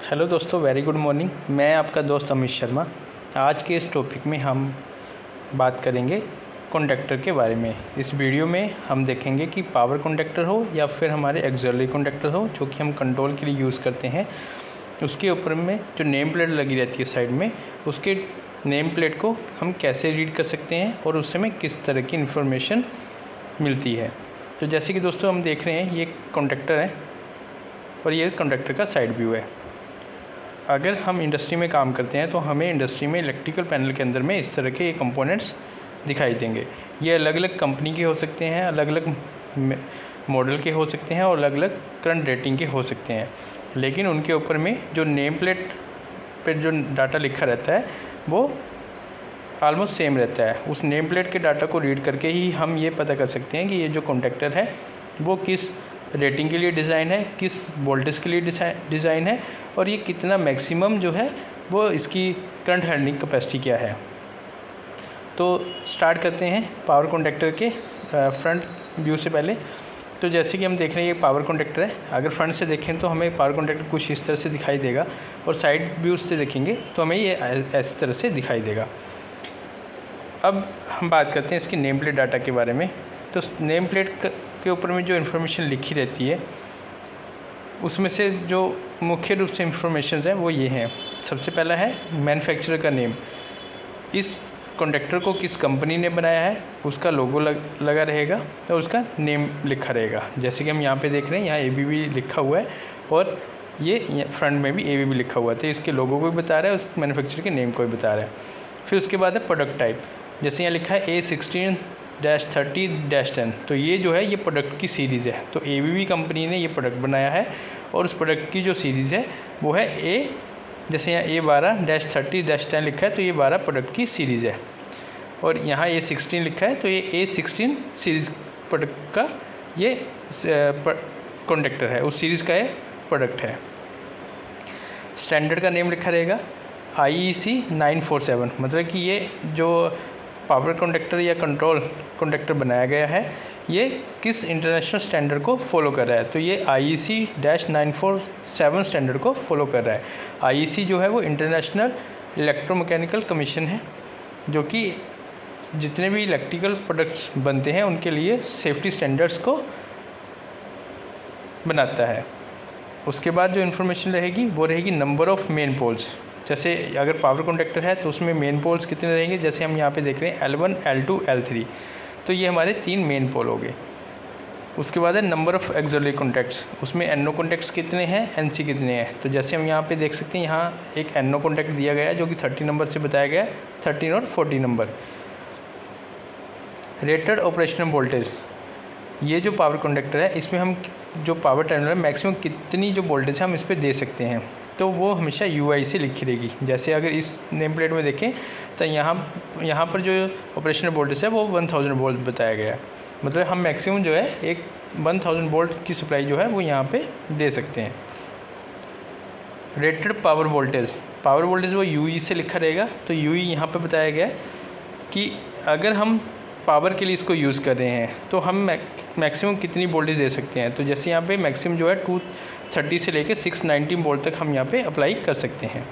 Hello दोस्तों, very good morning. मैं आपका दोस्त अमित शर्मा। आज के इस टॉपिक में हम बात करेंगे कंडक्टर के बारे में। इस वीडियो में हम देखेंगे कि पावर कंडक्टर हो या फिर हमारे ऑक्सिलरी कंडक्टर हो, जो कि हम कंट्रोल के लिए यूज़ करते हैं, उसके ऊपर में जो नेम प्लेट लगी रहती है साइड में, उसके नेम प्लेट को हम कैसे रीड कर सकते हैं और उससे में किस तरह की इन्फॉर्मेशन मिलती है। तो जैसे कि दोस्तों हम देख रहे हैं, ये कंडक्टर है और ये कंडक्टर का साइड व्यू है। अगर हम इंडस्ट्री में काम करते हैं तो हमें इंडस्ट्री में इलेक्ट्रिकल पैनल के अंदर में इस तरह के कंपोनेंट्स दिखाई देंगे। ये अलग अलग कंपनी के हो सकते हैं, अलग अलग मॉडल के हो सकते हैं और अलग अलग करंट रेटिंग के हो सकते हैं, लेकिन उनके ऊपर में जो नेम प्लेट पर जो डाटा लिखा रहता है वो ऑलमोस्ट सेम रहता है। उस नेम प्लेट के डाटा को रीड करके ही हम ये पता कर सकते हैं कि ये जो कंडक्टर है वो किस रेटिंग के लिए डिज़ाइन है, किस वोल्टेज के लिए डिज़ाइन है और ये कितना मैक्सिमम जो है वो इसकी करंट हैंडलिंग कैपेसिटी क्या है। तो स्टार्ट करते हैं पावर कंडक्टर के फ्रंट व्यू से पहले। तो जैसे कि हम देख रहे हैं ये पावर कंडक्टर है। अगर फ्रंट से देखें तो हमें पावर कंडक्टर कुछ इस तरह से दिखाई देगा और साइड व्यू से देखेंगे तो हमें ये इस तरह से दिखाई देगा। अब हम बात करते हैं इसकी नेम प्लेट डाटा के बारे में। तो नेम प्लेट के ऊपर में जो इन्फॉर्मेशन लिखी रहती है उसमें से जो मुख्य रूप से इन्फॉर्मेशन है वो ये हैं। सबसे पहला है मैन्युफैक्चरर का नेम। इस कंडक्टर को किस कंपनी ने बनाया है उसका लोगो लगा रहेगा और उसका नेम लिखा रहेगा। जैसे कि हम यहाँ पे देख रहे हैं, यहाँ ABB लिखा हुआ है और ये फ्रंट में भी ABB लिखा हुआ है। तो इसके लोगो को भी बता रहा है, उस मैन्युफैक्चरर के नेम को भी बता रहा है। फिर उसके बाद है प्रोडक्ट टाइप। जैसे यहाँ लिखा है A16-30-10। तो ये जो है ये प्रोडक्ट की सीरीज़ है। तो ABB कंपनी ने ये प्रोडक्ट बनाया है और उस प्रोडक्ट की जो सीरीज़ है वो है जैसे यहाँ A12-30-10 लिखा है तो ये 12 प्रोडक्ट की सीरीज़ है। और यहाँ A16 लिखा है तो ये A16 सीरीज़ प्रोडक्ट का ये कंडक्टर है, उस सीरीज़ का ये प्रोडक्ट है। स्टैंडर्ड का नेम लिखा रहेगा IEC 947। मतलब कि ये जो पावर कंडक्टर या कंट्रोल कंडक्टर बनाया गया है ये किस इंटरनेशनल स्टैंडर्ड को फॉलो कर रहा है। तो ये IEC-947 स्टैंडर्ड को फॉलो कर रहा है। IEC जो है वो इंटरनेशनल इलेक्ट्रोमैकेनिकल कमीशन है, जो कि जितने भी इलेक्ट्रिकल प्रोडक्ट्स बनते हैं उनके लिए सेफ्टी स्टैंडर्ड्स को बनाता है। उसके बाद जो इन्फॉर्मेशन रहेगी वो रहेगी नंबर ऑफ़ मेन पोल्स। जैसे अगर पावर कंडक्टर है तो उसमें मेन पोल्स कितने रहेंगे, जैसे हम यहाँ पे देख रहे हैं L1, L2, L3। तो ये हमारे 3 मेन पोल हो गए। उसके बाद है नंबर ऑफ़ ऑक्सिलरी कॉन्टैक्ट्स। उसमें NO कॉन्टैक्ट्स कितने हैं, NC कितने हैं। तो जैसे हम यहाँ पे देख सकते हैं, यहाँ एक NO कॉन्टैक्ट दिया गया है जो कि 30 नंबर से बताया गया है, 13 और 40 नंबर। Rated operational voltage. ये जो पावर कंडक्टर है इसमें हम जो पावर टर्मिनल है मैक्सिमम कितनी जो वोल्टेज है हम इस पर दे सकते हैं, तो वो हमेशा UI से लिखी रहेगी। जैसे अगर इस नेम प्लेट में देखें तो यहाँ पर जो ऑपरेशनल वोल्टेज है वो 1000 वोल्ट बताया गया है। मतलब हम मैक्सिमम जो है एक 1000 वोल्ट की सप्लाई जो है वो यहाँ पे दे सकते हैं। Rated power voltage. Power voltage वो UE से लिखा रहेगा। तो UE यहाँ पर बताया गया है कि अगर हम पावर के लिए इसको यूज़ कर रहे हैं तो हम मैक्सिमम कितनी वोल्टेज दे सकते हैं। तो जैसे यहाँ पे मैक्सिमम जो है 230 से लेकर 690 वोल्ट तक हम यहाँ पे अप्लाई कर सकते हैं।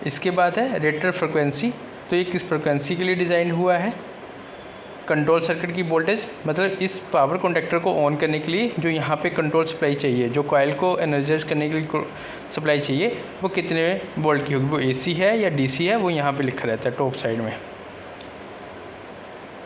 इसके बाद है रेटेड फ्रिक्वेंसी। तो ये किस फ्रिक्वेंसी के लिए डिज़ाइन हुआ है। कंट्रोल सर्किट की वोल्टेज, मतलब इस पावर कंडक्टर को ऑन करने के लिए जो यहाँ पे कंट्रोल सप्लाई चाहिए, जो कॉइल को एनर्जाइज करने के लिए सप्लाई चाहिए, वो कितने वोल्ट की होगी, वो AC है या DC है, वो यहाँ पे लिखा रहता है टॉप साइड में।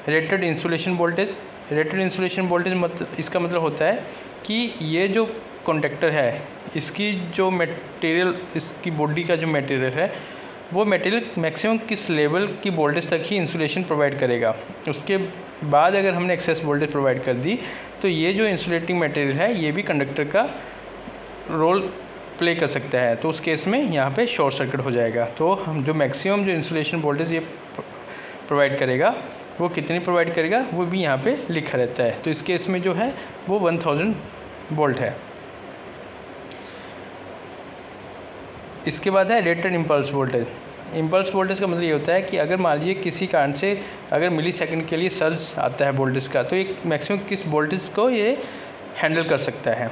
Rated insulation voltage. Rated insulation voltage इसका मतलब होता है कि ये जो कंडक्टर है इसकी जो मटेरियल, इसकी बॉडी का जो मटेरियल है वो मटेरियल मैक्सिमम किस लेवल की वोल्टेज तक ही इंसुलेशन प्रोवाइड करेगा। उसके बाद अगर हमने एक्सेस वोल्टेज प्रोवाइड कर दी तो ये जो इंसुलेटिंग मटेरियल है ये भी कंडक्टर का रोल प्ले कर सकता है। तो उस केस में यहाँ पे शॉर्ट सर्किट हो जाएगा। तो हम जो मैक्सिमम जो इंसुलेशन वोल्टेज ये प्रोवाइड करेगा वो कितनी प्रोवाइड करेगा वो भी यहाँ पे लिखा रहता है। तो इस केस में जो है वो 1000 वोल्ट है। इसके बाद है rated impulse voltage. Impulse voltage का मतलब ये होता है कि अगर मान लीजिए किसी कारण से अगर मिली सेकंड के लिए सर्ज आता है वोल्टेज का, तो एक मैक्सिमम किस वोल्टेज को ये हैंडल कर सकता है।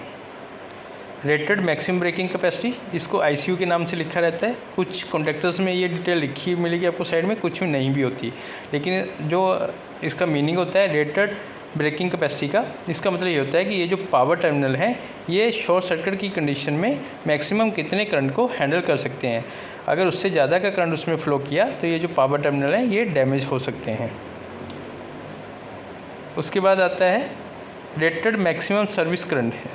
रेटेड मैक्सिमम ब्रेकिंग कैपेसिटी, इसको ICU के नाम से लिखा रहता है। कुछ कॉन्टैक्टर्स में ये डिटेल लिखी मिलेगी आपको साइड में, कुछ में नहीं भी होती, लेकिन जो इसका मीनिंग होता है रेटेड ब्रेकिंग कैपेसिटी का, इसका मतलब ये होता है कि ये जो पावर टर्मिनल है ये शॉर्ट सर्किट की कंडीशन में मैक्सिमम कितने करंट को हैंडल कर सकते हैं। अगर उससे ज़्यादा का करंट उसमें फ्लो किया तो ये जो पावर टर्मिनल है ये डैमेज हो सकते हैं। उसके बाद आता है रेटेड मैक्सिमम सर्विस करंट है।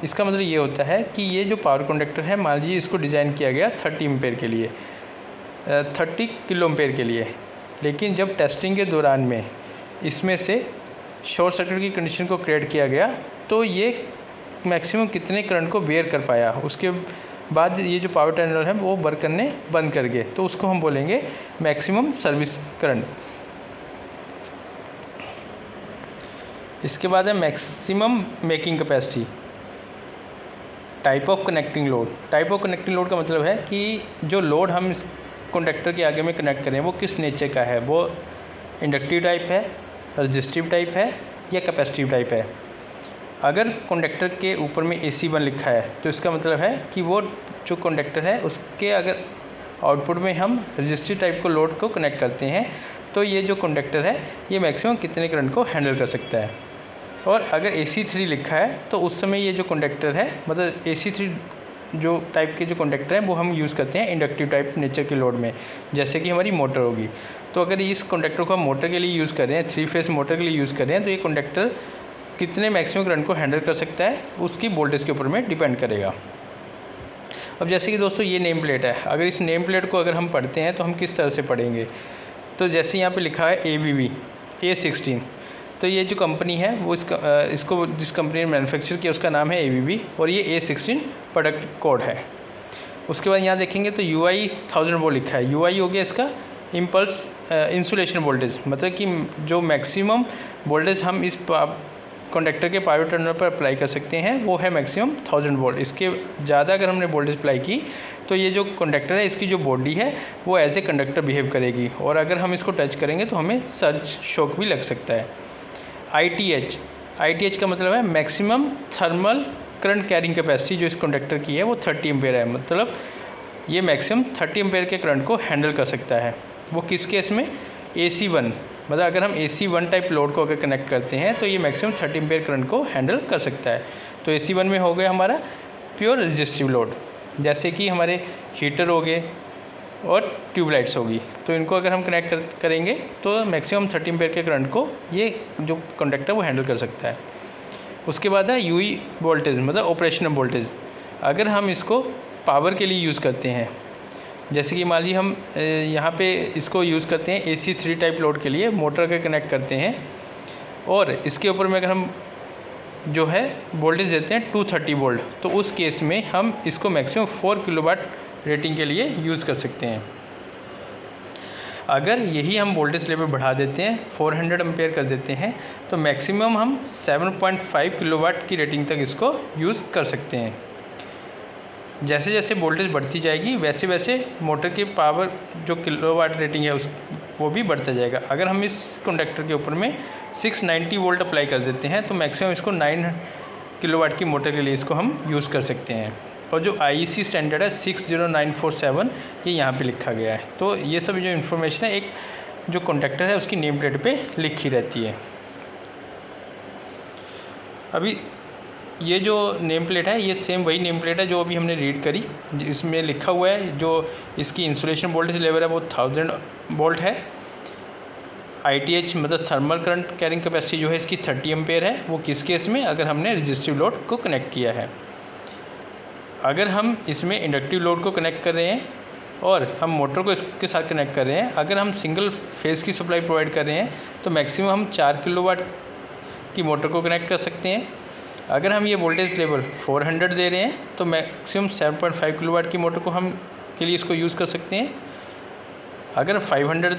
इसका मतलब ये होता है कि ये जो पावर कंडक्टर है, मान लीजिए इसको डिज़ाइन किया गया 30 एम्पेयर के लिए, 30 किलो एम्पेयर के लिए, लेकिन जब टेस्टिंग के दौरान में इसमें से शॉर्ट सर्किट की कंडीशन को क्रिएट किया गया तो ये मैक्सिमम कितने करंट को बेयर कर पाया, उसके बाद ये जो पावर टर्मिनल है वो वर्क करने बंद कर गए, तो उसको हम बोलेंगे मैक्सिमम सर्विस करंट। इसके बाद है maximum making capacity. Type of connecting load. Type of connecting load का मतलब है कि जो लोड हम इस कंडक्टर के आगे में कनेक्ट करें वो किस नेचर का है, वो इंडक्टिव टाइप है, रजिस्टिव टाइप है या कैपेसिटिव टाइप है। अगर कंडक्टर के ऊपर में AC1 लिखा है तो इसका मतलब है कि वो जो कंडक्टर है उसके अगर आउटपुट में हम रजिस्टिव टाइप को लोड को कनेक्ट करते हैं तो ये जो कंडक्टर है ये मैक्सिमम कितने करंट को हैंडल कर सकता है। और अगर AC3 लिखा है तो उस समय ये जो कंडक्टर है, मतलब AC3 जो टाइप के जो कंडक्टर हैं वो हम यूज़ करते हैं इंडक्टिव टाइप नेचर के लोड में, जैसे कि हमारी मोटर होगी। तो अगर इस कंडक्टर को हम मोटर के लिए यूज़ कर रहे हैं, 3 फेस मोटर के लिए यूज़ कर रहे हैं, तो ये कंडक्टर कितने मैक्सिमम करंट को हैंडल कर सकता है उसकी वोल्टेज के ऊपर में डिपेंड करेगा। अब जैसे कि दोस्तों ये नेम प्लेट है, अगर इस नेम प्लेट को अगर हम पढ़ते हैं तो हम किस तरह से पढ़ेंगे, तो जैसे यहाँ पे लिखा है ABB A16, तो ये जो कंपनी है वो इसको जिस कंपनी ने मैन्युफैक्चर किया उसका नाम है ABB और ये A16 प्रोडक्ट कोड है। उसके बाद यहाँ देखेंगे तो UI 1000 वोल्ट लिखा है। UI हो गया इसका इम्पल्स इंसुलेशन वोल्टेज, मतलब कि जो मैक्सिमम वोल्टेज हम इस कंडक्टर के पावर टर्मिनल पर अप्लाई कर सकते हैं वो है मैक्सिमम 1000 वोल्ट। इसके ज़्यादा अगर हमने वोल्टेज अप्लाई की तो ये जो कंडक्टर है इसकी जो बॉडी है वो एज ए कंडक्टर बिहेव करेगी और अगर हम इसको टच करेंगे तो हमें सर्ज शॉक भी लग सकता है। ITH का मतलब है maximum thermal current carrying capacity, जो इस कंडक्टर की है वो 30 एम्पेयर है, मतलब ये मैक्सिमम 30 एम्पेयर के करंट को हैंडल कर सकता है। वो किस केस में, AC1, मतलब अगर हम AC1 टाइप लोड को अगर कनेक्ट करते हैं तो ये मैक्सिमम 30 एम्पेयर करंट को हैंडल कर सकता है। तो AC1 में हो गया हमारा प्योर रेजिस्टिव लोड, जैसे कि हमारे हीटर हो गए और ट्यूबलाइट्स होगी, तो इनको अगर हम कनेक्ट करेंगे तो मैक्सिमम 30 एम्पेयर के करंट को ये जो कंडक्टर वो हैंडल कर सकता है। उसके बाद है UI वोल्टेज, मतलब ऑपरेशनल वोल्टेज। अगर हम इसको पावर के लिए यूज़ करते हैं, जैसे कि मान लीजिए हम यहाँ पे इसको यूज़ करते हैं AC3 टाइप लोड के लिए, मोटर के कनेक्ट करते हैं और इसके ऊपर में अगर हम जो है वोल्टेज देते हैं 230 वोल्ट, तो उस केस में हम इसको मैक्सिमम 4 किलोवाट रेटिंग के लिए यूज़ कर सकते हैं। अगर यही हम वोल्टेज लेवल बढ़ा देते हैं 400 एम्पेयर कर देते हैं तो मैक्सिमम हम 7.5 किलोवाट की रेटिंग तक इसको यूज़ कर सकते हैं। जैसे जैसे वोल्टेज बढ़ती जाएगी वैसे वैसे मोटर की पावर जो किलोवाट रेटिंग है वो भी बढ़ता जाएगा। अगर हम इस कंडक्टर के ऊपर में 690 वोल्ट अप्लाई कर देते हैं तो मैक्सिमम इसको 9 किलोवाट की मोटर के लिए इसको हम यूज़ कर सकते हैं। और जो IEC स्टैंडर्ड है 60947 ये यहाँ पे लिखा गया है। तो ये सब जो इन्फॉर्मेशन है एक जो कंडक्टर है उसकी नेम प्लेट पे लिखी रहती है। अभी ये जो नेम प्लेट है ये सेम वही नेम प्लेट है जो अभी हमने रीड करी, इसमें लिखा हुआ है जो इसकी इंसुलेशन वोल्टेज लेवल है वो 1000 वोल्ट है। ITH मतलब थर्मल करंट कैरिंग कैपेसिटी जो है इसकी 30 एम्पेयर है। वो किस केस में, अगर हमने रजिस्टिव लोड को कनेक्ट किया है। अगर हम इसमें इंडक्टिव लोड को कनेक्ट कर रहे हैं और हम मोटर को इसके साथ कनेक्ट कर रहे हैं, अगर हम सिंगल फेज़ की सप्लाई प्रोवाइड कर रहे हैं तो मैक्सिमम हम 4 किलोवाट की मोटर को कनेक्ट कर सकते हैं। अगर हम ये वोल्टेज लेवल 400 दे रहे हैं तो मैक्सिमम 7.5 किलोवाट की मोटर को हम के लिए इसको यूज़ कर सकते हैं। अगर 500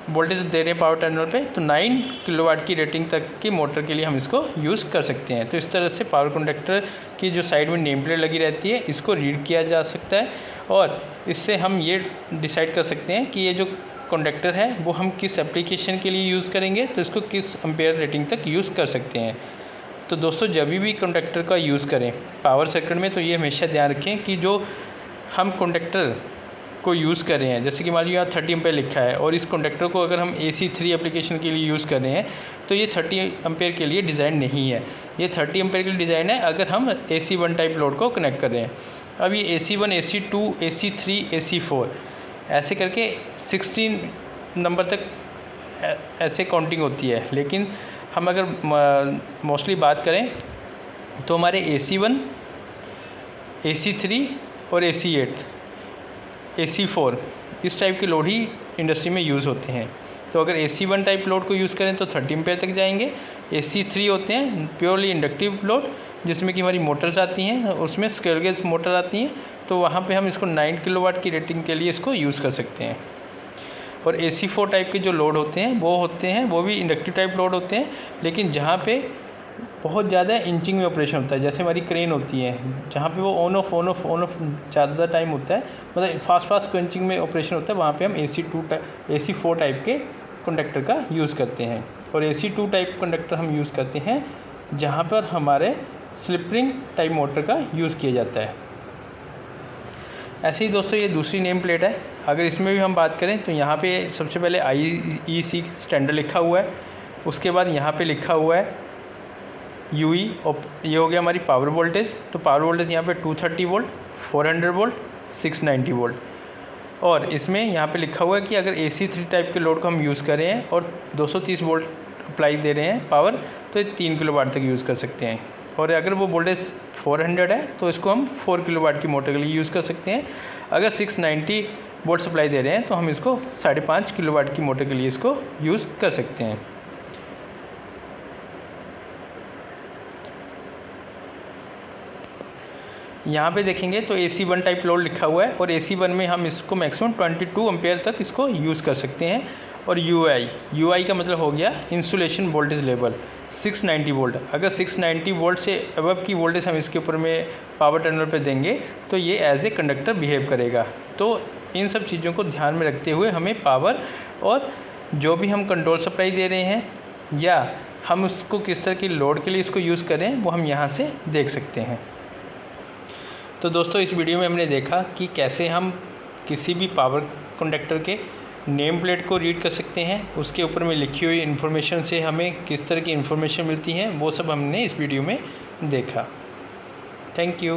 वोल्टेज दे रहे हैं पावर टर्मिनल पे तो 9 किलोवाट की रेटिंग तक की मोटर के लिए हम इसको यूज़ कर सकते हैं। तो इस तरह से पावर कंडक्टर की जो साइड में नेम प्लेट लगी रहती है इसको रीड किया जा सकता है और इससे हम ये डिसाइड कर सकते हैं कि ये जो कंडक्टर है वो हम किस एप्लीकेशन के लिए यूज़ करेंगे, तो इसको किस एम्पेयर रेटिंग तक यूज़ कर सकते हैं। तो दोस्तों जब भी कंडक्टर का यूज़ करें पावर सर्किट में, तो ये हमेशा ध्यान रखें कि जो हम कंडक्टर को यूज़ कर रहे हैं, जैसे कि मान लीजिए यहाँ 30 एम्पेयर लिखा है और इस कंडक्टर को अगर हम AC3 एप्लीकेशन के लिए यूज़ कर रहे हैं, तो ये 30 एम्पेयर के लिए डिज़ाइन नहीं है। ये 30 एम्पेयर के लिए डिज़ाइन है अगर हम AC1 टाइप लोड को कनेक्ट कर रहे हैं। अब ये AC1, AC2, AC3, AC4 ऐसे करके 16 नंबर तक ऐसे काउंटिंग होती है। लेकिन हम अगर मोस्टली बात करें तो हमारे AC1, AC3 और AC8, AC4 इस टाइप के लोड ही इंडस्ट्री में यूज़ होते हैं। तो अगर AC1 टाइप लोड को यूज़ करें तो 30 एम्पेयर तक जाएंगे। AC3 होते हैं प्योरली इंडक्टिव लोड, जिसमें कि हमारी मोटर्स आती हैं, उसमें स्क्वेयर गेज मोटर आती हैं, तो वहाँ पे हम इसको 9 किलोवाट की रेटिंग के लिए इसको यूज़ कर सकते हैं। और AC4 टाइप के जो लोड होते हैं वो भी इंडक्टिव टाइप लोड होते हैं, लेकिन जहाँ पे बहुत ज़्यादा इंचिंग में ऑपरेशन होता है, जैसे हमारी क्रेन होती है जहाँ पे वो ऑन ऑफ ज़्यादा टाइम होता है, मतलब फास्ट इंचिंग में ऑपरेशन होता है, वहाँ पे हम AC4 टाइप के कंडक्टर का यूज़ करते हैं। और AC2 टाइप कंडक्टर हम यूज़ करते हैं जहाँ पर हमारे स्लिप रिंग टाइप मोटर का यूज़ किया जाता है। ऐसे ही दोस्तों ये दूसरी नेम प्लेट है। अगर इसमें भी हम बात करें तो यहाँ पे सबसे पहले IEC स्टैंडर्ड लिखा हुआ है, उसके बाद यहाँ पे लिखा हुआ है UE, और ये हो गया हमारी पावर वोल्टेज। तो पावर वोल्टेज यहाँ पे 230 वोल्ट, 400 वोल्ट, 690 वोल्ट। और इसमें यहाँ पे लिखा हुआ है कि अगर AC3 टाइप के लोड को हम यूज़ कर रहे हैं और 230 वोल्ट अप्लाई दे रहे हैं पावर, तो ये 3 किलोवाट तक यूज़ कर सकते हैं। और अगर वो वोल्टेज 400 है तो इसको हम 4 किलोवाट की मोटर के लिए यूज़ कर सकते हैं। अगर 690 वोल्ट सप्लाई दे रहे हैं तो हम इसको 5.5 किलोवाट की मोटर के लिए इसको यूज़ कर सकते हैं। यहाँ पे देखेंगे तो AC1 टाइप लोड लिखा हुआ है और AC1 में हम इसको मैक्सिमम 22 एम्पेयर तक इसको यूज़ कर सकते हैं। और UI का मतलब हो गया इंसुलेशन वोल्टेज लेवल 690 वोल्ट। अगर 690 वोल्ट से अबव की वोल्टेज हम इसके ऊपर में पावर टर्मिनल पे देंगे तो ये एज ए कंडक्टर बिहेव करेगा। तो इन सब चीज़ों को ध्यान में रखते हुए हमें पावर और जो भी हम कंट्रोल सप्लाई दे रहे हैं या हम उसको किस तरह की लोड के लिए इसको यूज़ करें वो हम यहाँ से देख सकते हैं। तो दोस्तों इस वीडियो में हमने देखा कि कैसे हम किसी भी पावर कंडक्टर के नेम प्लेट को रीड कर सकते हैं, उसके ऊपर में लिखी हुई इन्फॉर्मेशन से हमें किस तरह की इन्फॉर्मेशन मिलती है वो सब हमने इस वीडियो में देखा। Thank you.